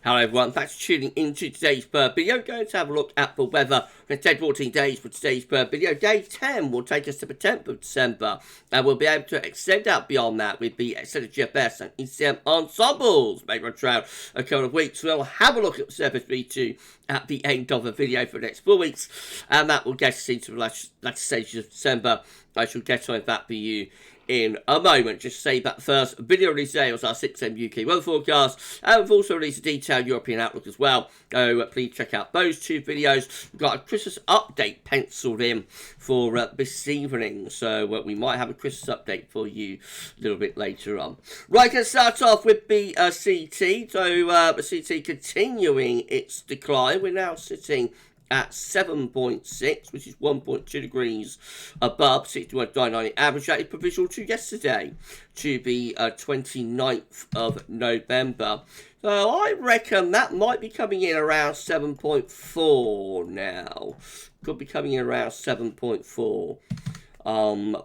Hello everyone, thanks for tuning into today's bird video. We're going to have a look at the weather for 14 days for today's bird video. Day 10 will take us to the 10th of December, and we'll be able to extend out beyond that with the extended GFS and ECM ensembles. Maybe on trial a couple of weeks. We'll have a look at the CFS V2 at the end of the video for the next 4 weeks, and that will get us into the latter stages of December. I shall get on that for you in a moment. Just say that first video release today was our 6am UK weather forecast, and we've also released a detailed European outlook as well. So please check out those two videos. We've got a Christmas update penciled in for this evening, so we might have a Christmas update for you a little bit later on. Right, let's start off with the CT. So the CT continuing its decline. We're now sitting at 7.6, which is 1.2 degrees above 61.99 average. That is provisional to yesterday, to the 29th of November. So I reckon that might be coming in around 7.4 now. Could be coming in around 7.4.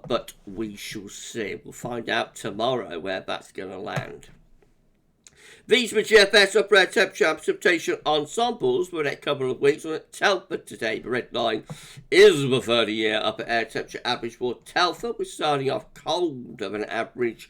But we shall see. We'll find out tomorrow where that's going to land. These were GFS upper air temperature and precipitation ensembles for the next couple of weeks. On Telford today, the red line is the 30-year upper air temperature average for Telford. We're starting off colder than average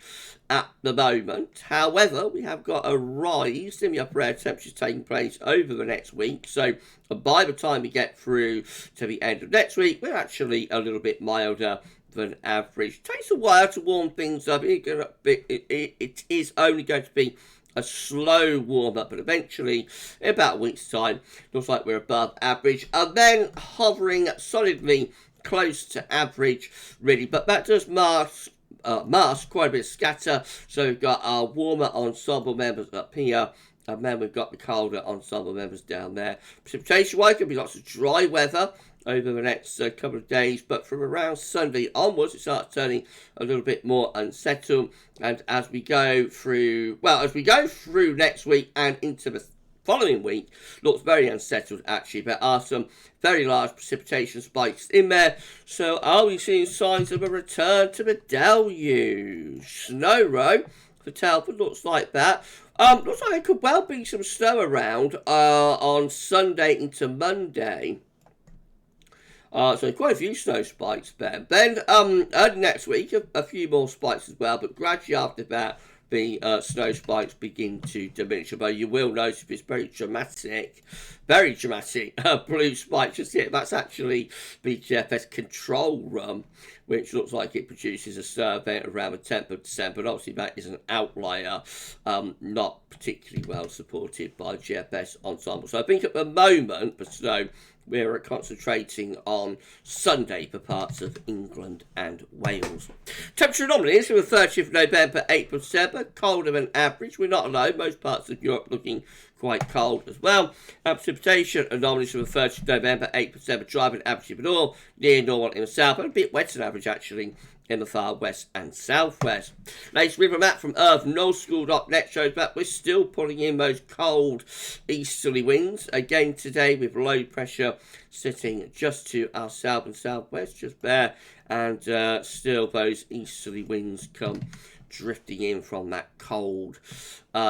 at the moment. However, we have got a rise in the upper air temperatures taking place over the next week. So by the time we get through to the end of next week, we're actually a little bit milder than average. It takes a while to warm things up. It is only going to be a slow warm-up, but eventually, in about a week's time, looks like we're above average, and then hovering solidly close to average, really. But that does mask quite a bit of scatter. So we've got our warmer ensemble members up here, and then we've got the colder ensemble members down there. Precipitation-wise, going to be lots of dry weather over the next couple of days, but from around Sunday onwards, it starts turning a little bit more unsettled. And as we go through, next week and into the following week, looks very unsettled actually. There are some very large precipitation spikes in there. So are we seeing signs of a return to the deluge? Snow row for Telford looks like that. Looks like there could well be some snow around on Sunday into Monday. So quite a few snow spikes there. Then early next week, a few more spikes as well, but gradually after that, the snow spikes begin to diminish. Although you will notice it's very dramatic blue spike. Just here, that's actually the GFS control room, which looks like it produces a survey around the 10th of December. But obviously that is an outlier, not particularly well supported by GFS Ensemble. So I think at the moment, the snow, we're concentrating on Sunday for parts of England and Wales. Temperature anomalies for the 30th of November, 8th of December, colder than average. We're not alone. Most parts of Europe looking quite cold as well. Precipitation anomalies for the 30th of November, 8th of December, dry than average in the north, near normal in the south, and a bit wetter than average actually in the far west and southwest. Latest river map from earthnullschool.net shows that we're still pulling in those cold easterly winds again today, with low pressure sitting just to our south and southwest, just there, and still those easterly winds come drifting in from that cold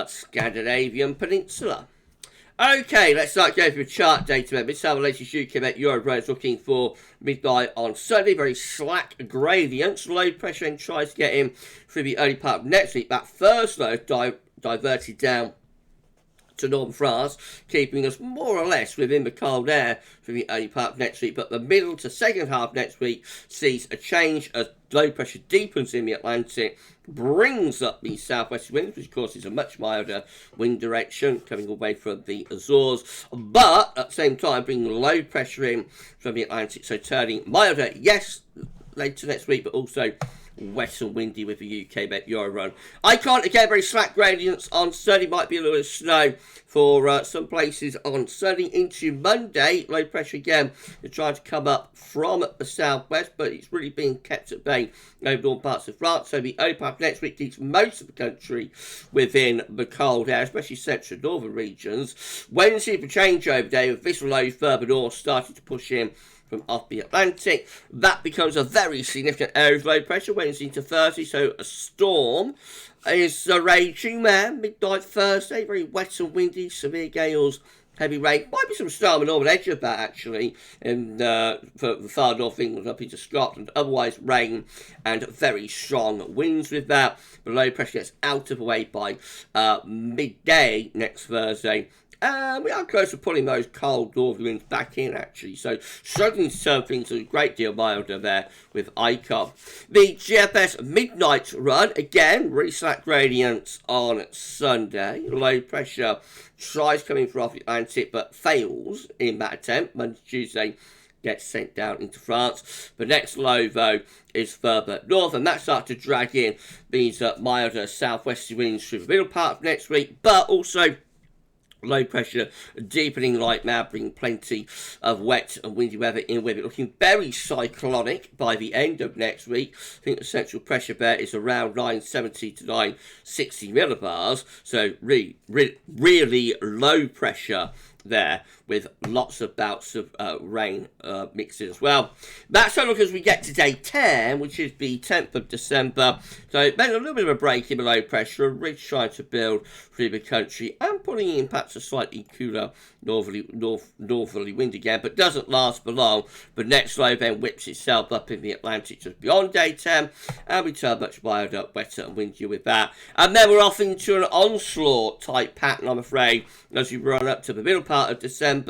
Scandinavian peninsula. Okay, let's start going through chart data. This is how the latest UK Met Euro is looking for midnight on Sunday. Very slack gradients. Low pressure and tries to get in through the early part of next week. That first low diverted down to northern France, keeping us more or less within the cold air for the early part of next week. But the middle to second half next week sees a change as low pressure deepens in the Atlantic, brings up the southwest winds, which of course is a much milder wind direction coming away from the Azores, but at the same time bringing low pressure in from the Atlantic, so turning milder, yes, later next week, but also wet and windy with the UK Met Euro run. Icon, again, very slack gradients on Sunday. Might be a little bit of snow for some places on Sunday into Monday. Low pressure again is trying to come up from the southwest, but it's really being kept at bay over all parts of France. So the early part of next week keeps most of the country within the cold air, especially central and northern regions. Wednesday, the changeover day with this low further north starting to push in from off the Atlantic. That becomes a very significant area of low pressure Wednesday into Thursday, so a storm is raging there midnight Thursday. Very wet and windy, severe gales, heavy rain. Might be some storm on the northern edge of that, actually, in for the far north England up into Scotland. Otherwise, rain and very strong winds with that. The low pressure gets out of the way by midday next Thursday. We are close to pulling those cold northern winds back in, actually. So, struggling to turn things a great deal milder there with ICOM. The GFS midnight run, again, really slack gradients on Sunday. Low pressure tries coming from off the Atlantic, but fails in that attempt. Monday, Tuesday gets sent down into France. The next low, though, is further north, and that starts to drag in these milder southwesterly winds through the middle part of next week, but also low pressure deepening like now, bringing plenty of wet and windy weather in with it, looking very cyclonic by the end of next week. I think the central pressure there is around 970 to 960 millibars, so really low pressure there with lots of bouts of rain mixed in as well. That's a look as we get to day 10, which is the 10th of December. So then a little bit of a break in the low pressure, a ridge trying to build through the country and pulling in perhaps a slightly cooler northerly wind again, but doesn't last for long. The next low then whips itself up in the Atlantic just beyond day 10, and we turn much milder, wetter and windier with that. And then we're off into an onslaught type pattern, I'm afraid, as we run up to the middle part of December.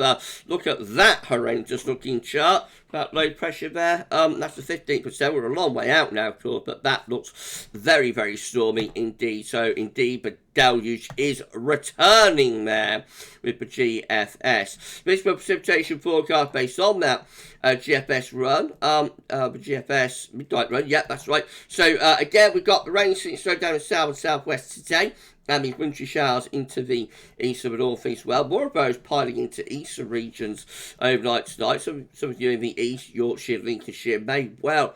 Look at that horrendous looking chart. That low pressure there, that's the 15%. We're a long way out now, of course, but that looks very, very stormy indeed. So, indeed, the deluge is returning there with the GFS. This is the precipitation forecast based on that GFS run, the GFS midnight run. Yeah, that's right. So, again, we've got the rain sitting straight down in south and southwest today. And these wintry showers into the east of the northeast. Well, more of those piling into eastern regions overnight tonight. Some of you in the east, Yorkshire, Lincolnshire, may well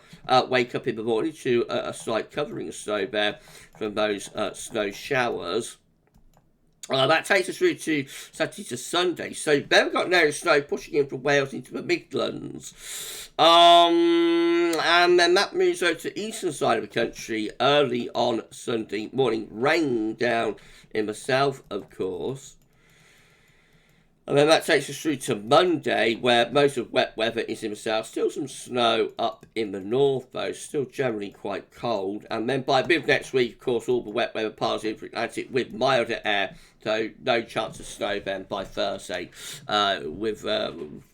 wake up in the morning to a slight covering of snow there from those snow showers. That takes us through to Saturday to Sunday. So then we've got now snow pushing in from Wales into the Midlands. And then that moves over to the eastern side of the country early on Sunday morning. Rain down in the south, of course. And then that takes us through to Monday, where most of wet weather is in the south. Still some snow up in the north, though. Still generally quite cold. And then by mid next week, of course, all the wet weather piles in for the Atlantic with milder air. So no chance of snow then by Thursday. We've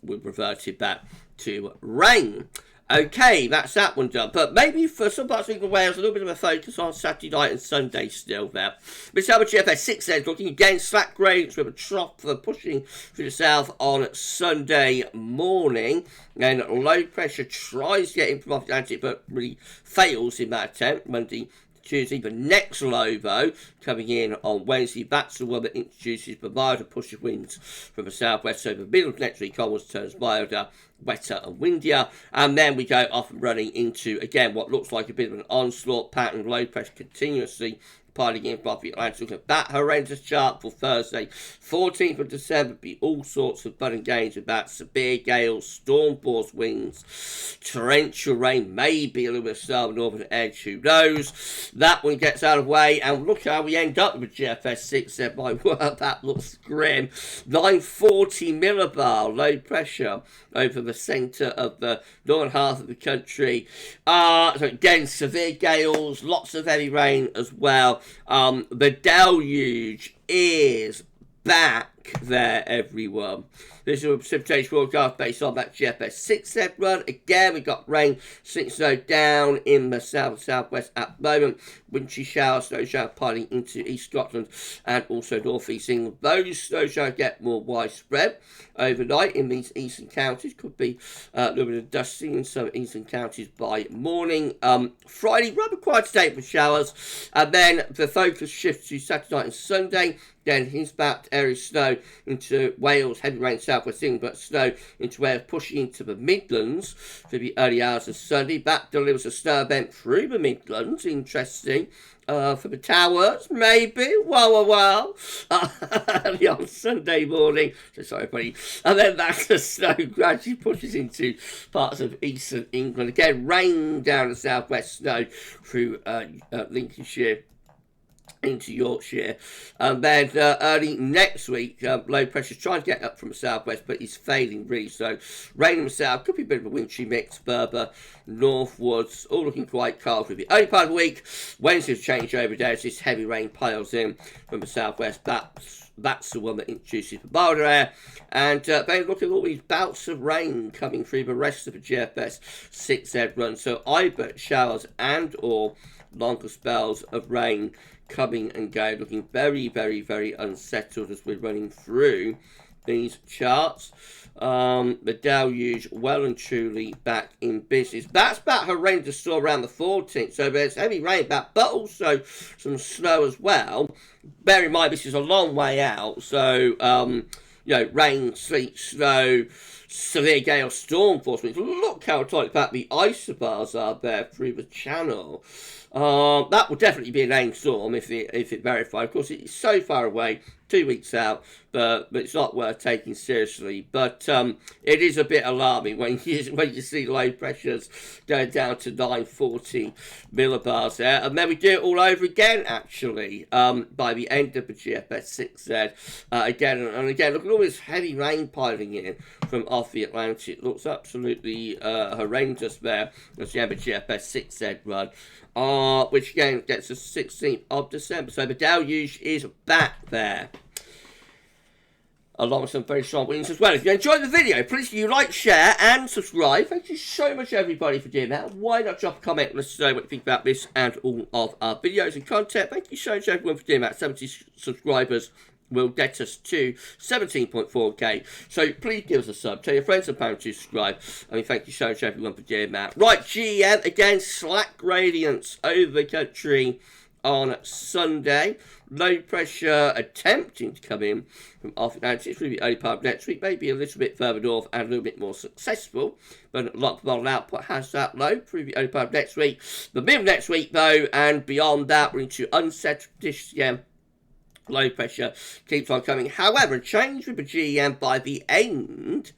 reverted back to rain. Okay, that's that one done. But maybe for some parts of England, Wales, a little bit of a focus on Saturday night and Sunday still there. But how GFS 6 says, looking again, slack gradients with a trough for pushing through the south on Sunday morning. Then low pressure tries to get in from off the Atlantic, but really fails in that attempt. Monday, Tuesday. The next low, though, coming in on Wednesday, that's the one that introduces the milder push of winds from the southwest. So the middle of next week onwards turns milder, wetter and windier, and then we go off and running into, again, what looks like a bit of an onslaught pattern, low pressure continuously piling in from the Atlantic. Look at that horrendous chart for Thursday, 14th of December. Be all sorts of fun and games with that. Severe gales, storm force winds, torrential rain, maybe a little bit of snow on the northern edge, who knows. That one gets out of the way, and look how we end up with GFS 6. My word, that looks grim. 940 millibar low pressure over the centre of the northern half of the country. So again, severe gales, lots of heavy rain as well. The deluge is back there, everyone. This is a precipitation forecast based on that GFS 6 set run. Again, we've got rain, snow down in the south and southwest at the moment. Wintry showers, snow showers piling into East Scotland and also North East England. Those snow showers get more widespread overnight in these eastern counties. Could be a little bit of dusting in some eastern counties by morning. Friday, rather quiet day for showers. And then the focus shifts to Saturday night and Sunday. Then hints back to area snow snow into Wales, heavy rain southwest England, but snow into Wales, pushing into the Midlands for the early hours of Sunday. That delivers a snow event through the Midlands, interesting. For the towers, maybe. Well. Early on Sunday morning. So sorry, buddy. And then the snow gradually pushes into parts of eastern England. Again, rain down the southwest, snow through Lincolnshire into Yorkshire. And then early next week, low pressure's trying to get up from the southwest, but he's failing really. So rain in the south, could be a bit of a wintry mix. Berber, northwards, all looking quite cold for the early part of the week. Wednesday's change over there as this heavy rain piles in from the southwest. That's the one that introduces the milder air. And then look at all these bouts of rain coming through the rest of the GFS 6Z run. So either showers and or longer spells of rain coming and going, looking very, very, very unsettled as we're running through these charts. The Deluge well and truly back in business. That's about horrendous still around the 14th, so there's heavy rain back, but also some snow as well. Bear in mind this is a long way out, so rain, sleet, snow, severe gale, storm force winds. Look how tight back the isobars are there through the channel. That will definitely be a rainstorm if it verified. Of course, it's so far away, 2 weeks out, but it's not worth taking seriously. But it is a bit alarming when you see low pressures going down to 940 millibars there, and then we do it all over again. Actually, by the end of the GFS 6Z, again and again, look at all this heavy rain piling in from off the Atlantic. It looks absolutely horrendous there as the end of the GFS 6Z run. Which again gets us 16th of December. So the Deluge is back there, along with some very strong winds as well. If you enjoyed the video, please do like, share, and subscribe. Thank you so much, everybody, for doing that. Why not drop a comment and let us know what you think about this and all of our videos and content. Thank you so much, everyone, for doing that. 70 subscribers will get us to 17.4k. So please give us a sub. Tell your friends and family to subscribe. I mean, thank you so much, everyone, for doing that. Right, GM, again, slack gradients over the country on Sunday. Low pressure attempting to come in from off Atlantic through the early part of next week. Maybe a little bit further north and a little bit more successful. But a lot of model output has that low through the early part of next week. The middle of next week, though, and beyond that, we're into unsettled conditions again. Low pressure keeps on coming. However, a change with the GEM by the end,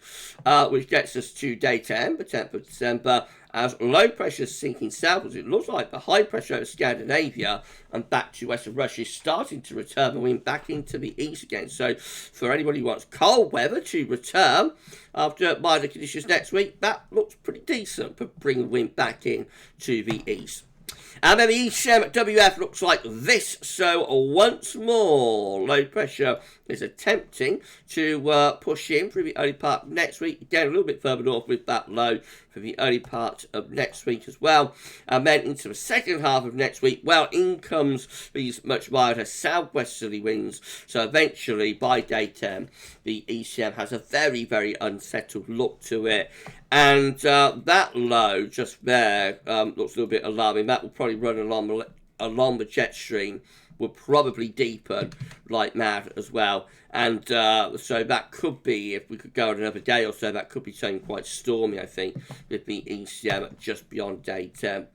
which gets us to day 10, the 10th of December, as low pressure is sinking southwards. It looks like the high pressure over Scandinavia and back to west of Russia is starting to return the wind back into the east again. So for anybody who wants cold weather to return after milder conditions next week, that looks pretty decent for bringing wind back in to the east. And then the ECMWF looks like this. So once more, low pressure is attempting to push in through the early part of next week. Again, a little bit further north with that low for the early part of next week as well. And then into the second half of next week, well, in comes these much milder southwesterly winds. So eventually, by day 10, the ECM has a very, very unsettled look to it. And that low just there looks a little bit alarming. That will probably run along the jet stream, will probably deepen like mad as well. And so that could be, if we could go on another day or so, that could be something quite stormy, I think, with the ECM just beyond day 10.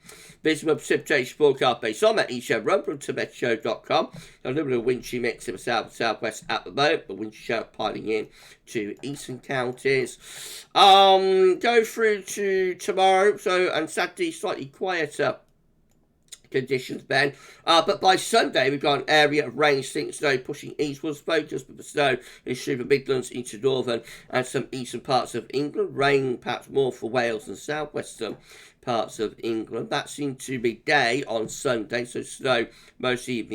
This is my precipitation forecast based on that ECM run from TemPshow.com. A little bit of wintry mix in the south and southwest at the moment, but wintry shower piling in to eastern counties. Go through to tomorrow, so and Saturday, slightly quieter conditions then, but by Sunday we've got an area of rain, sleet, snow pushing eastwards, focused with the snow in through the Midlands into northern and some eastern parts of England. Rain perhaps more for Wales and southwestern parts of England. That seemed to be day on Sunday, so snow mostly in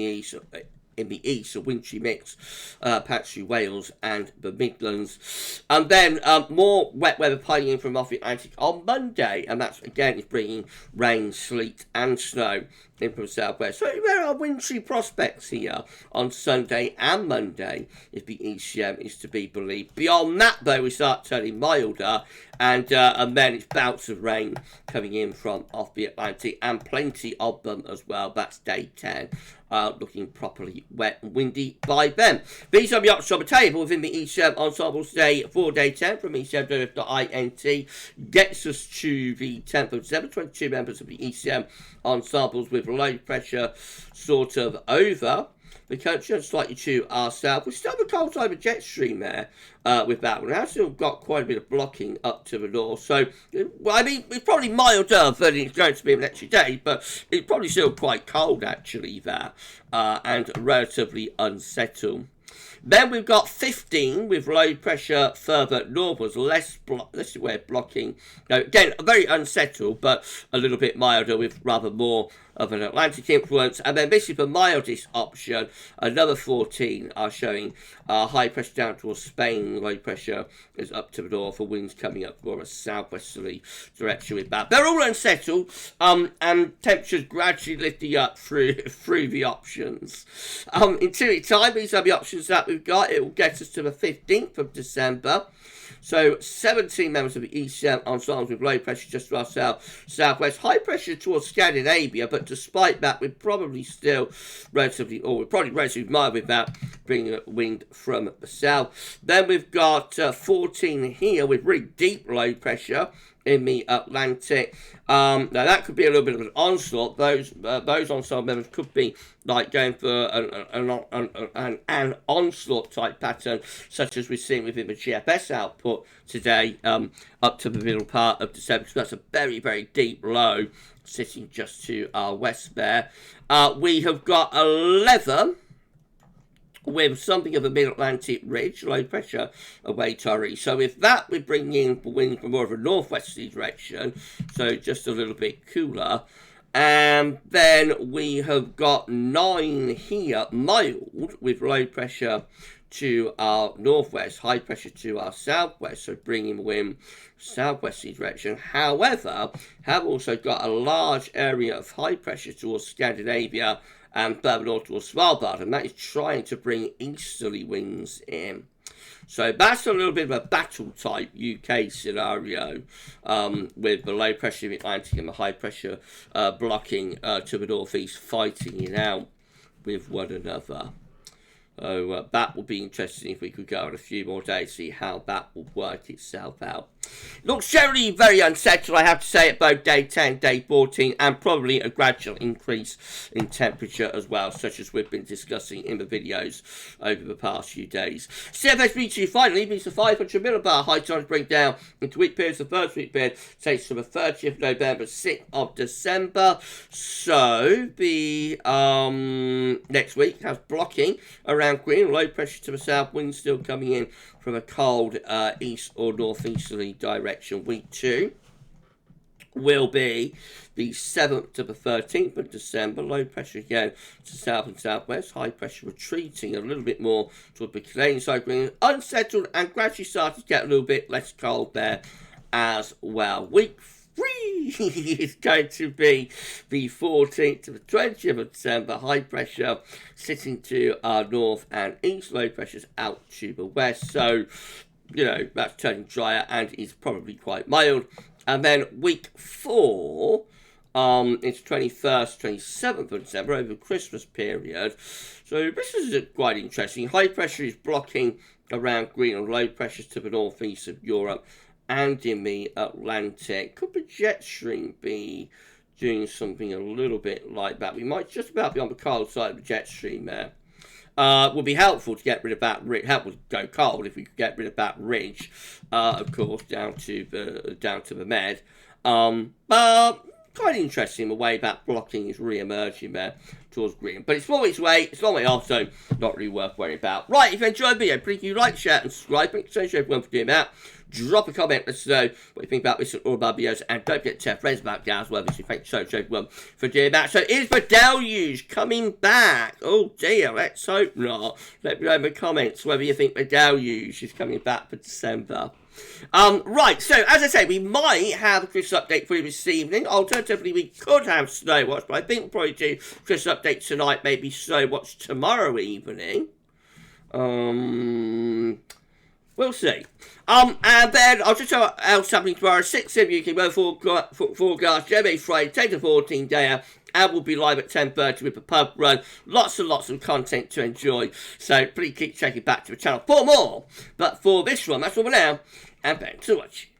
the east, a wintry mix, patch through Wales and the Midlands. And then more wet weather piling in from off the Atlantic on Monday, and that's again is bringing rain, sleet and snow in from the southwest. So there are wintry prospects here on Sunday and Monday, if the ECM is to be believed. Beyond that, though, we start turning milder, and then it's bouts of rain coming in from off the Atlantic, and plenty of them as well. That's day 10. Looking properly wet and windy by then. These are the options on the table within the ECM Ensembles today for day 10 from ECM.int. Gets us to the 10th of December. 22 members of the ECM Ensembles with low pressure sort of over the country and slightly to our south. We still have a cold side of jet stream there with that one. We've still got quite a bit of blocking up to the north. So, well, I mean, it's probably milder than it's going to be the next few days, but it's probably still quite cold actually there and relatively unsettled. Then we've got 15 with low pressure further northwards, less way of blocking. Now, again, very unsettled, but a little bit milder with rather more of an Atlantic influence. And then this is the mildest option. Another 14 are showing high pressure down towards Spain. Low pressure is up to the north. For winds coming up more a southwesterly direction with that. They're all unsettled, and temperatures gradually lifting up through the options. In 2 weeks' time, these are the options that we've got. It will get us to the 15th of December. So 17 members of the ECM ensembles with low pressure just to our southwest, high pressure towards Scandinavia, but despite that, we're probably still relatively mild with that, bringing wind from the south. Then we've got 14 here with really deep low pressure in the Atlantic. Now that could be a little bit of an onslaught. Those ensemble members could be like going for an onslaught type pattern, such as we've seen within the GFS output today, up to the middle part of December. So that's a very, very deep low sitting just to our west there. We have got 11 with something of a mid-Atlantic ridge, low pressure away Torrey. So with that, we're bringing in the wind from more of a northwesterly direction, so just a little bit cooler. And then we have got 9 here, mild, with low pressure to our northwest, high pressure to our southwest, so bringing wind southwesterly direction. However, have also got a large area of high pressure towards Scandinavia and further north towards Svalbard, and that is trying to bring easterly winds in. So that's a little bit of a battle type UK scenario with the low pressure in the Atlantic and the high pressure blocking to the northeast, fighting it out with one another. So that will be interesting if we could go on a few more days, see how that will work itself out. Looks generally very unsettled, I have to say, at both day 10, day 14, and probably a gradual increase in temperature as well, such as we've been discussing in the videos over the past few days. CFS V2 finally meets the 500 millibar high times breakdown into week periods. The first week period takes from the 30th of November, 6th of December. So the next week has blocking around Green, low pressure to the south, wind still coming in from a cold east or northeasterly direction. Week 2 will be the 7th to the 13th of December. Low pressure again to south and southwest. High pressure retreating a little bit more toward the Canadian side. Green, unsettled and gradually starting to get a little bit less cold there as well. Week 3 is going to be the 14th to the 20th of December. High pressure sitting to our north and east. Low pressures out to the west. So, you know, that's turning drier and is probably quite mild. And then week 4, it's 21st, 27th of December, over the Christmas period. So this is quite interesting. High pressure is blocking around Greenland. Low pressures to the northeast of Europe and in the Atlantic. Could the jet stream be doing something a little bit like that? We might just about be on the cold side of the jet stream there. Would be helpful to get rid of that ridge. Help would go cold if we could get rid of that ridge, of course, down to the Med. But quite interesting the way that blocking is re-emerging there towards green. But it's 4 weeks away, it's a long way off, so not really worth worrying about. Right, if you enjoyed the video, please do like, share, and subscribe. Thanks so much everyone for doing that. drop a comment. Let us know what you think about this or about videos. And don't forget to tell friends about GavsWeatherVids. Thanks so much for doing that. So is the Deluge coming back? Oh dear, let's hope not. Let me know in the comments whether you think the Deluge is coming back for December. Right, so as I say, we might have a Christmas update for you this evening. Alternatively, we could have Snow Watch, but I think we'll probably do Christmas update tonight, maybe Snow Watch tomorrow evening. We'll see. And then I'll just tell you what else happening tomorrow. 6 of UK weather forecast, January Friday, 10 to 14 day, and we'll be live at 10:30 with a pub run. Lots and lots of content to enjoy. So please keep checking back to the channel for more. But for this one, that's all for now. And thanks for watching.